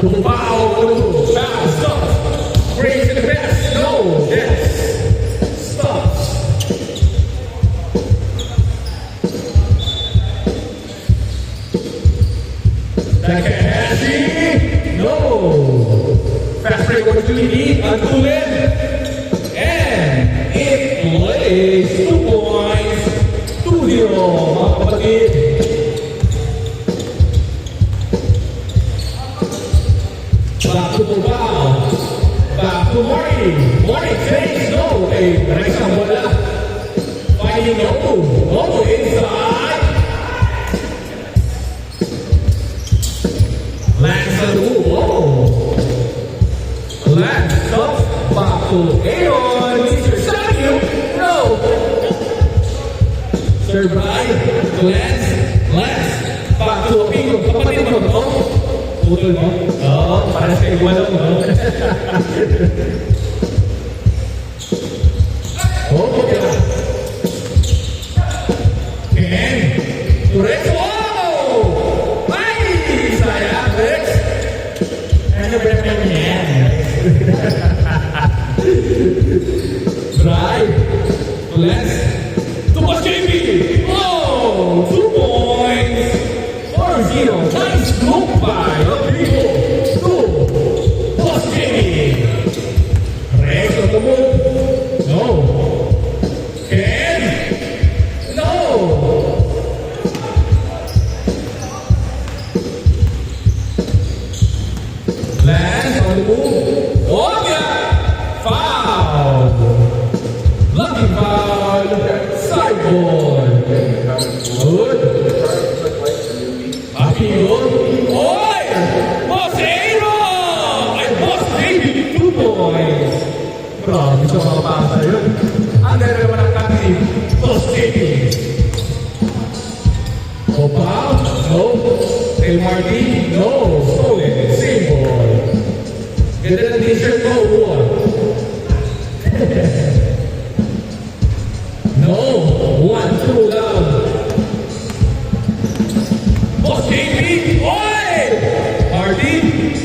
Foul, foul, stop. Brings in the pass. No, yes. Stop. Backhand passing. No. Fast break opportunity. Uncooled. And it plays 2 points. 2-0, mga kapatid. Back to Bobao. Back to Marty. Marty takes no. Isang wala. Finding no. No inside. Lance the move. Lance up. Back to Aaron. Mr. Samuel. No. Serve by Lance. Lance. Back to Pingo. Kapatid mo. Oh. Putol mo? Oo, para sa igualaw mo. Okay. Ken. Rex. Oh! Ay! Sayang, Rex. Ano ba naman yan? Drive. Let's. Tupas JP. Oh! 2 points. 4-0. Nice group by Rodrigo. 2. Plus Jamie. Rex on the move. No. Ken. No. Lance on the move. Oh yeah. Foul. Lucky foul. Sideboard. Good. Amigo. Oy! Boss Aaron! Ay, Boss David, 2 points. Grabe sa mga pasa yun. Ang gano'n naman ang kantin, Boss David. Opa, no. El Marty, no. Stolen, same ball. Ganda ng t-shirt mo, uwa. No, 1-2 lang. Boss JP! Oy! Marty!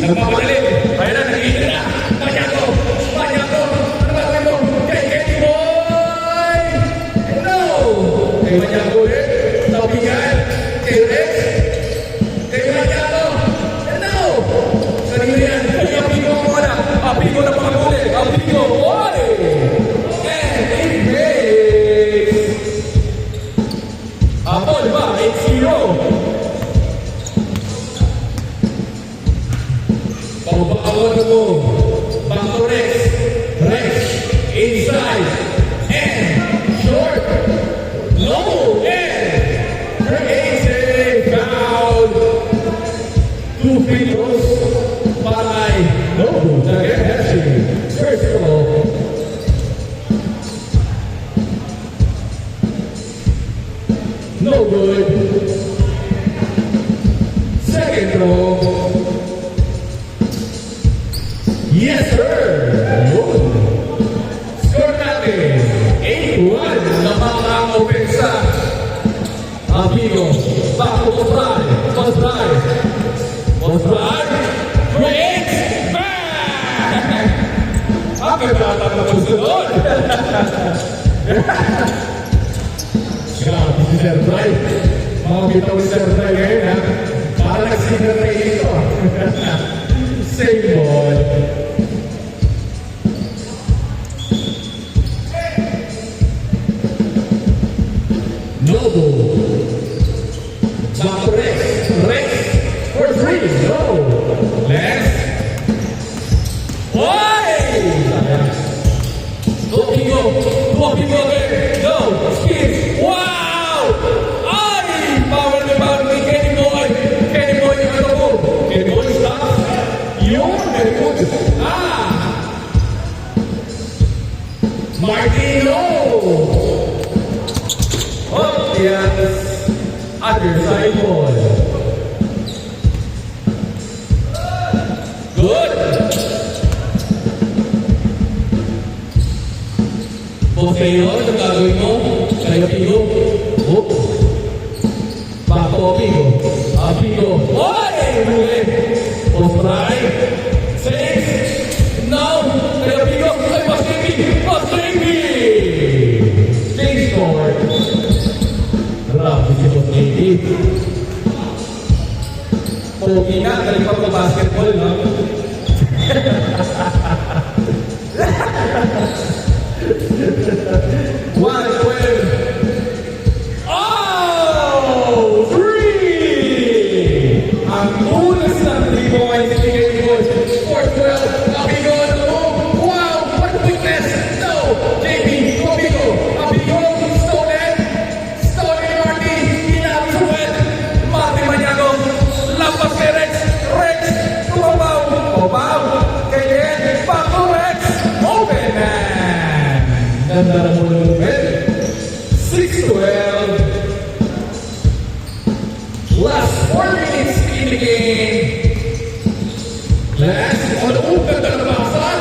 Nagpapadali! Kaya na, nag-iinit na! Panyago! Panyago! Ano ba gawin mo? Kay Kenny Boy! No! Kay Panyago ulit! Tabigan! Kay Rex! Kay Panyago! No! Sarili yan! Kay Apigo mo na! Apigo na pakaguli! Apigo! Oy! And it makes... Apo, di ba? 8-0! Pabawal na mo. Back to Rex. Rex. Inside. And short. Low. And creative foul. 2 free throws. Palay. No. Nag-energy. First row. No good. Second row. Yes, sir! Yun! Score natin! 8-1 na mga opensa. Amigo, back to Bosray. Bosray. Bosray. Creates back! Ang ganda na susunod! Grabe si Sir Bray. Makakita ko si Sir Bray ngayon, ha? Para nag-signal na ito. Same ball. Nobo. Back to Rex. Rex for 3. No. Lex. Why? Domingo. Domingo there. No. Skip. Wow. Ay! Power na power ni Kenny Boy. Kenny Boy yung ano mo. Kenny Boy stop. Yun. Very good. Martino. Oh, yes. Other side ball. Good. Okay, yun. Ang gagawin mo. Kaya Pigo. Oh. Back to Pigo. Pigo. Oy! Muli. Post right. Pogi nga, galing pa basketball, no? One, 12. Oh! 3! Ang ulas ng 3 points. Ibigay mo. 4-12. Abigo on the move. Wow! What quickness! No! JP, Abigo. Abigo. Stolen. Stolen Marty. Inaabsuet. Marty Maniago. Lampas kay Rex. Rex. Tumabaw. Tumabaw. Kay Ed. Paco Rex. Open man. Ganda na mo ng movement. 6-12. Last 4 minutes in the game. Last, ganda na basa.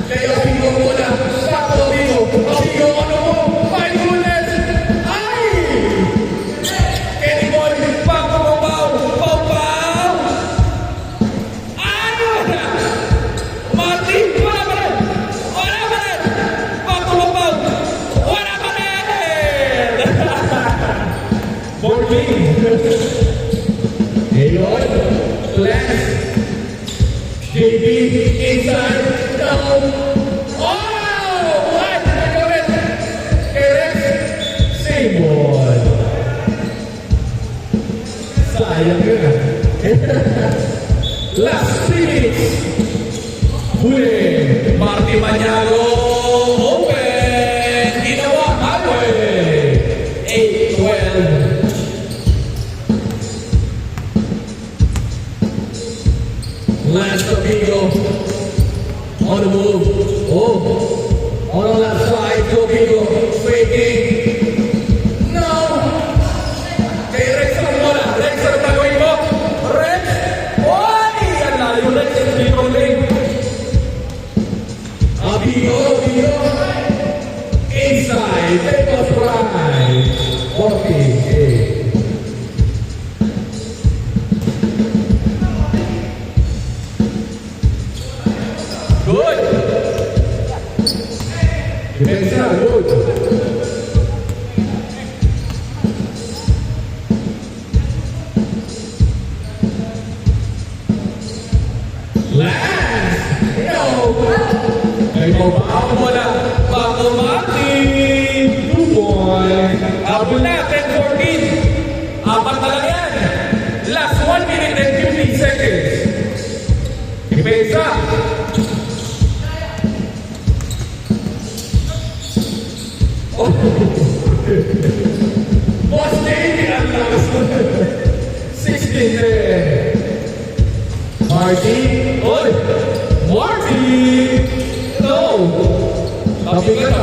Kaya Abigo muna. Paco Abigo. Abigo, ano mo? 5 minutes. Ay! Kenny Boy. Paco Mabaw. Paw. Ano na? Marty, wala pa rin. Wala pa rin. Paco Mabaw. Wala pa rin. 14. Ayun. Last. JB inside. Down. Oh! What? Nagawin. Kay Rex. Same ball. Sayang yun ah. Last 3 minutes. Huli. Marty Maniago. Open. Ginawa. Highway. 8-12. Last Abigo. On the move. Oh. On the left side. Abigo. Faking. No. Kay Rex ang bola. Rex ang gagawin mo. Rex. Oy! Yan na yung Rex. Hindi ko rin. Abigo. Inside. Take off right. 48. Good. Defensa, good. Last. No. Ay, pabaho mo na. Bago Martin. 2 points. Habol na, 10-14. Apat na lang yan. Last 1 minute and 15 seconds. Defensa. Boss Davey ang lakas mo. 16-10. Marty. Oy! Marty! No! Tabigan.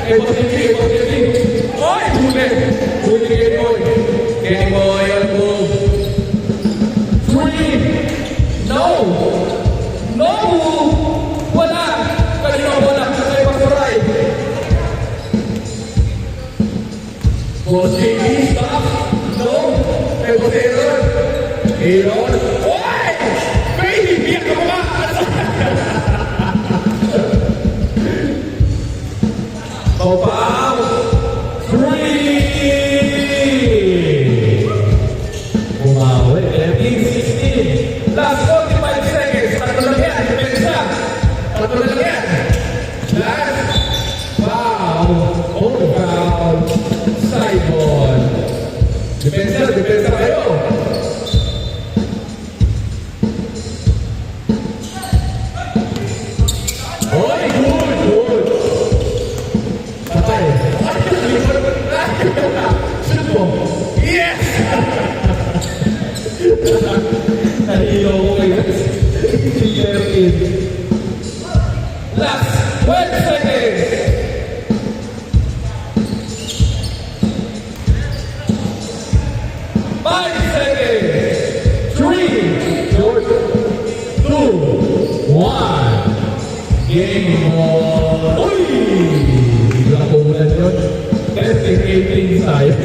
Kay Boss Davey. Oy! Huli Kenny Boy. Kenny Boy on move. 3. No! Wala! Kanina wala. Kay Pasoray. Boss Davey, stop. No. Kay Boss Aaron. Oy! Baby, biyak ka ba? Pabaw. 3. Bumawi. 16. Last 45 seconds. Tatlo lang yan. Depensa. Tatlo lang yan. Last. Foul. Over foul. Side ball. Depensa kayo. Oy, good. Patay. Shoot mo. Yes! Nahilo ko kayo. Last 12 seconds. 5 seconds. 3, 2, 1. Game on. Uy! Bigla ko ulan yun. 10-18 tayo.